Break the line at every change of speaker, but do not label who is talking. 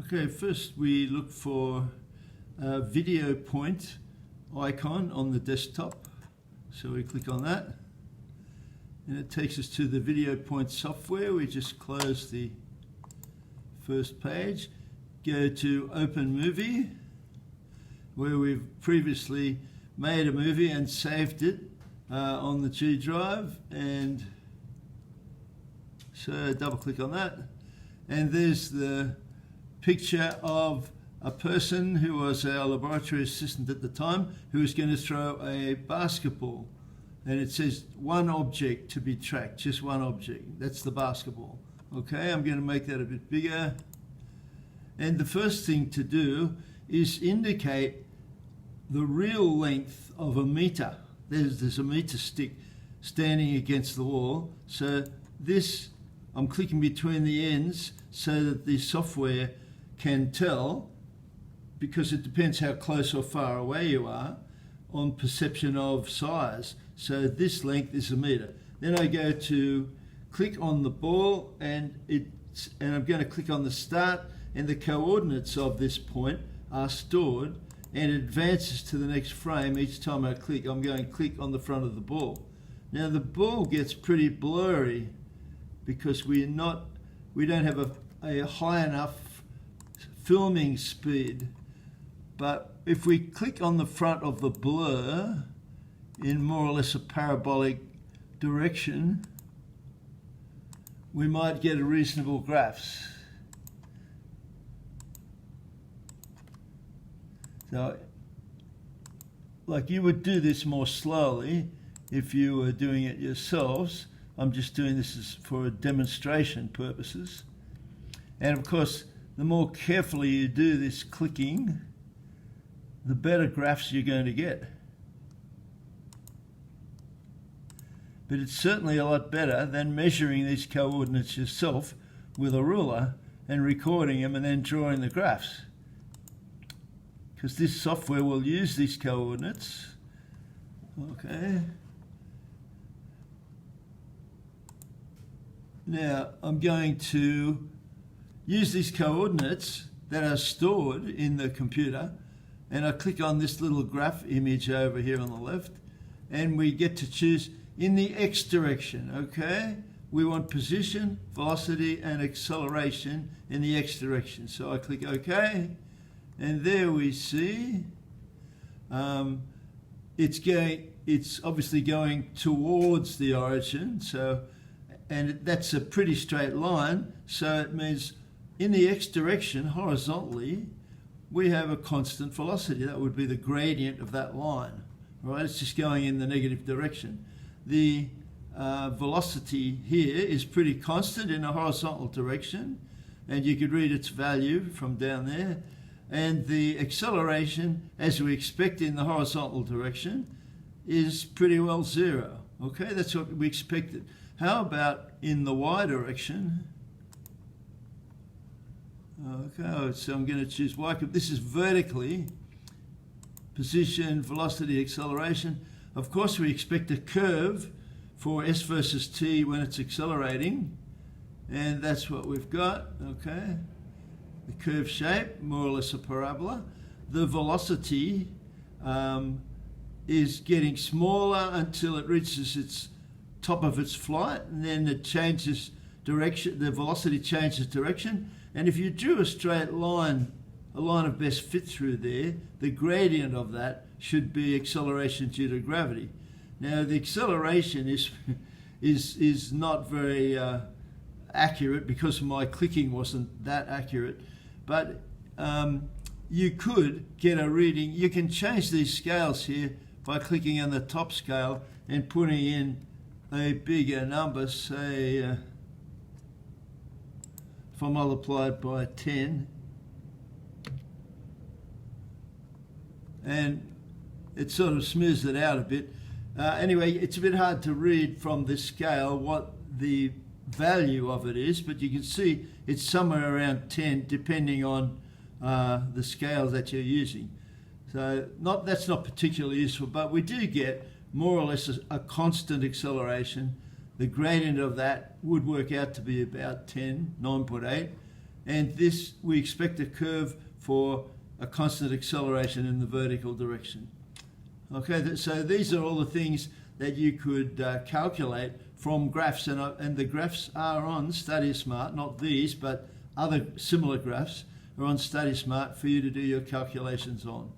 Okay, first we look for a Videopoint icon on the desktop. So we click on that and it takes us to the Videopoint software. We just close the first page, go to Open Movie, where we've previously made a movie and saved it on the G drive, and so double click on that, and there's the picture of a person who was our laboratory assistant at the time who was going to throw a basketball, and it says one object to be tracked, just one object. That's the basketball. Okay, I'm going to make that a bit bigger, and the first thing to do is indicate the real length of a meter. There's a meter stick standing against the wall, so this I'm clicking between the ends so that the software can tell, because it depends how close or far away you are, on perception of size. So this length is a meter. Then I go to click on the ball, and I'm going to click on the start, and the coordinates of this point are stored, and it advances to the next frame each time I click. I'm going to click on the front of the ball. Now the ball gets pretty blurry because we don't have a high enough filming speed. But if we click on the front of the blur in more or less a parabolic direction, we might get a reasonable graphs. So, like, you would do this more slowly if you were doing it yourselves. I'm just doing this for demonstration purposes. And of course, the more carefully you do this clicking, the better graphs you're going to get. But it's certainly a lot better than measuring these coordinates yourself with a ruler and recording them and then drawing the graphs. Because this software will use these coordinates. Okay. Now I'm going to use these coordinates that are stored in the computer, and I click on this little graph image over here on the left, and we get to choose in the X direction. Okay, we want position, velocity and acceleration in the X direction, so I click OK, and there we see it's obviously going towards the origin, and that's a pretty straight line, so it means in the X direction horizontally we have a constant velocity. That would be the gradient of that line, right? It's just going in the negative direction. The velocity here is pretty constant in a horizontal direction, and you could read its value from down there. And the acceleration, as we expect in the horizontal direction, is pretty well zero. Okay, that's what we expected. How about in the Y direction? Okay, so I'm going to choose Y. This is vertically, position, velocity, acceleration. Of course, we expect a curve for S versus T when it's accelerating, and that's what we've got. Okay, the curve shape, more or less a parabola. The velocity is getting smaller until it reaches its top of its flight, and then it changes direction. The velocity changes direction, and if you drew a straight line, a line of best fit through there, the gradient of that should be acceleration due to gravity. Now the acceleration is not very accurate because my clicking wasn't that accurate, but you could get a reading. You can change these scales here by clicking on the top scale and putting in a bigger number, say if I multiply it by 10, and it sort of smooths it out a bit. Anyway, it's a bit hard to read from this scale what the value of it is, but you can see it's somewhere around 10 depending on the scale that you're using. So that's not particularly useful, but we do get more or less a constant acceleration. The gradient of that would work out to be about 10, 9.8, and this we expect a curve for a constant acceleration in the vertical direction. Okay, so these are all the things that you could calculate from graphs, and the graphs are on StudySmart, not these, but other similar graphs are on StudySmart for you to do your calculations on.